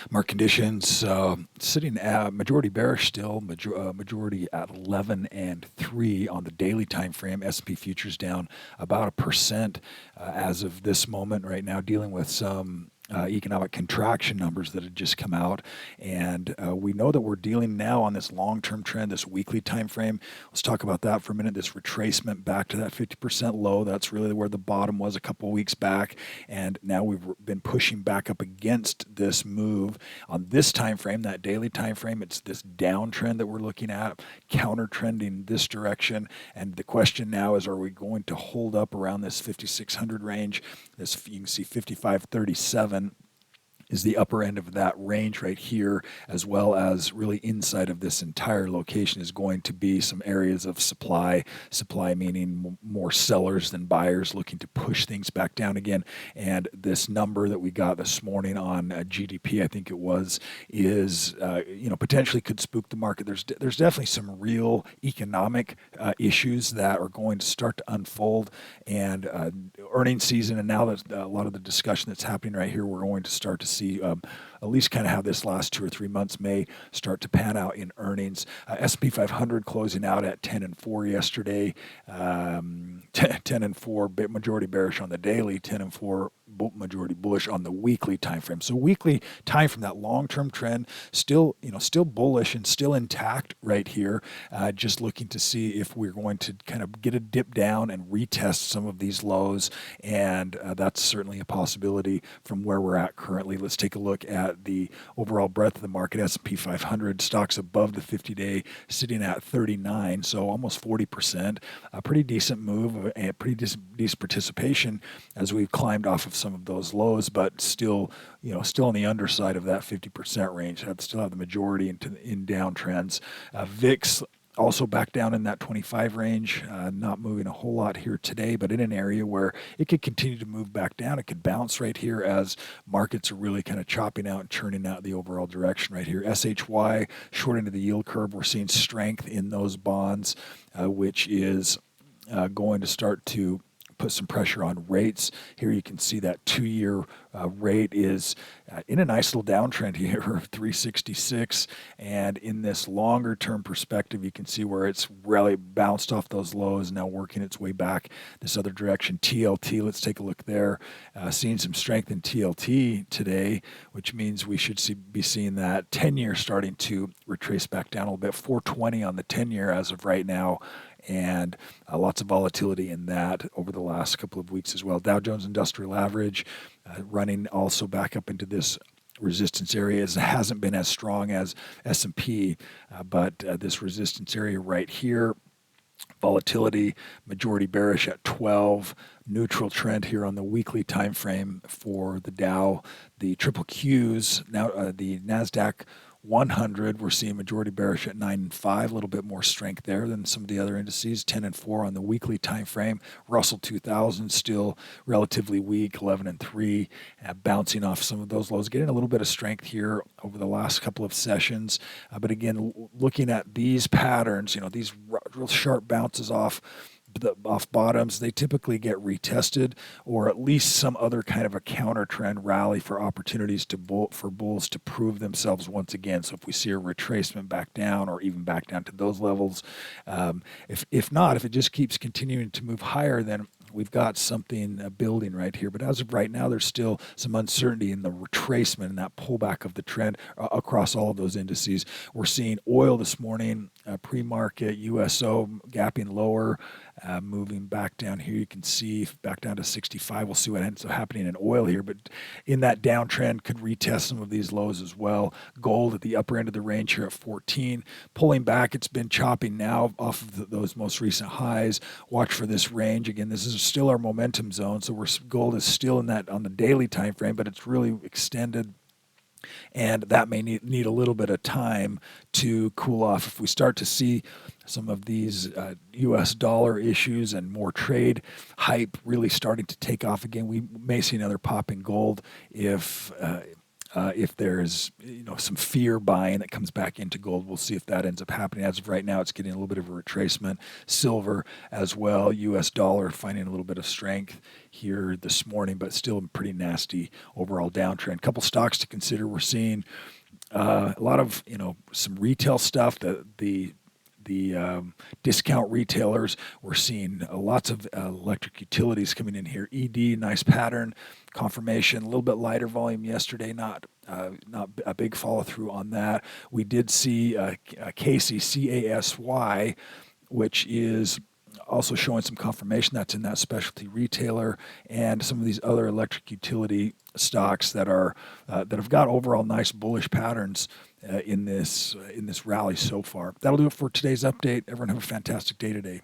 Market conditions sitting at majority bearish still, majority at 11 and 3 on the daily time frame. S&P futures down about 1% as of this moment right now, dealing with some economic contraction numbers that had just come out, and we know that we're dealing now on this long-term trend, this weekly time frame. Let's talk about that for a minute. This retracement back to that 50% low, that's really where the bottom was a couple weeks back, and now we've been pushing back up against this move on this time frame, that daily time frame. It's this downtrend that we're looking at, counter trending this direction, and the question now is, are we going to hold up around this 5600 range? This, you can see 5537 is the upper end of that range right here, as well as really inside of this entire location is going to be some areas of supply. Supply meaning more sellers than buyers looking to push things back down again. And this number that we got this morning on GDP, I think it was, is potentially could spook the market. There's definitely some real economic issues that are going to start to unfold, and earnings season, and now that a lot of the discussion that's happening right here, we're going to start to see at least kind of how this last 2 or 3 months may start to pan out in earnings. S&P 500 closing out at 10 and 4 yesterday, 10 and 4 majority bearish on the daily, 10 and 4 majority bullish on the weekly time frame. So weekly time from that long-term trend still bullish and still intact right here. Just looking to see if we're going to kind of get a dip down and retest some of these lows, and that's certainly a possibility from where we're at currently. Let's take a look at the overall breadth of the market. S&P 500 stocks above the 50-day, sitting at 39, so almost 40%. A pretty decent move, a pretty decent participation as we've climbed off of some of those lows, but still on the underside of that 50% range. I'd still have the majority in downtrends. VIX also back down in that 25 range, not moving a whole lot here today, but in an area where it could continue to move back down. It could bounce right here as markets are really kind of chopping out and churning out the overall direction right here. SHY, short into the yield curve, we're seeing strength in those bonds, which is going to start to put some pressure on rates. Here you can see that 2-year rate is in a nice little downtrend here of 366, and in this longer term perspective you can see where it's really bounced off those lows, now working its way back this other direction. TLT, let's take a look there. Seeing some strength in TLT today, which means we should be seeing that 10-year starting to retrace back down a little bit. 420 on the 10-year as of right now, and lots of volatility in that over the last couple of weeks as well. Dow Jones Industrial Average running also back up into this resistance area. It hasn't been as strong as S&P, but this resistance area right here, volatility, majority bearish at 12, neutral trend here on the weekly time frame for the Dow. The triple Qs, now the Nasdaq 100, we're seeing majority bearish at 9 and 5, a little bit more strength there than some of the other indices. 10 and 4 on the weekly time frame. Russell 2000 still relatively weak, 11 and 3, bouncing off some of those lows, getting a little bit of strength here over the last couple of sessions. But again, looking at these patterns, these real sharp bounces off bottoms, they typically get retested, or at least some other kind of a counter trend rally for opportunities for bulls to prove themselves once again. So if we see a retracement back down, or even back down to those levels, if it just keeps continuing to move higher, then we've got something building right here. But as of right now, there's still some uncertainty in the retracement and that pullback of the trend across all of those indices. We're seeing oil this morning, pre-market, USO gapping lower, moving back down here. You can see back down to 65. We'll see what ends up happening in oil here, but in that downtrend could retest some of these lows as well. Gold at the upper end of the range here at 14, pulling back. It's been chopping now off of those most recent highs. Watch for this range. Again, this is still our momentum zone, so gold is still in that on the daily time frame, but it's really extended, and that may need a little bit of time to cool off. If we start to see some of these U.S. dollar issues and more trade hype really starting to take off again, we may see another pop in gold if if there's some fear buying that comes back into gold, we'll see if that ends up happening. As of right now, it's getting a little bit of a retracement. Silver as well. U.S. dollar finding a little bit of strength here this morning, but still a pretty nasty overall downtrend. Couple stocks to consider. We're seeing a lot of some retail stuff. The discount retailers. We're seeing lots of electric utilities coming in here. ED, nice pattern, confirmation, a little bit lighter volume yesterday, not a big follow through on that. We did see Casey, CASY, which is also showing some confirmation that's in that specialty retailer, and some of these other electric utility stocks that have got overall nice bullish patterns in this rally so far. That'll do it for today's update. Everyone have a fantastic day today.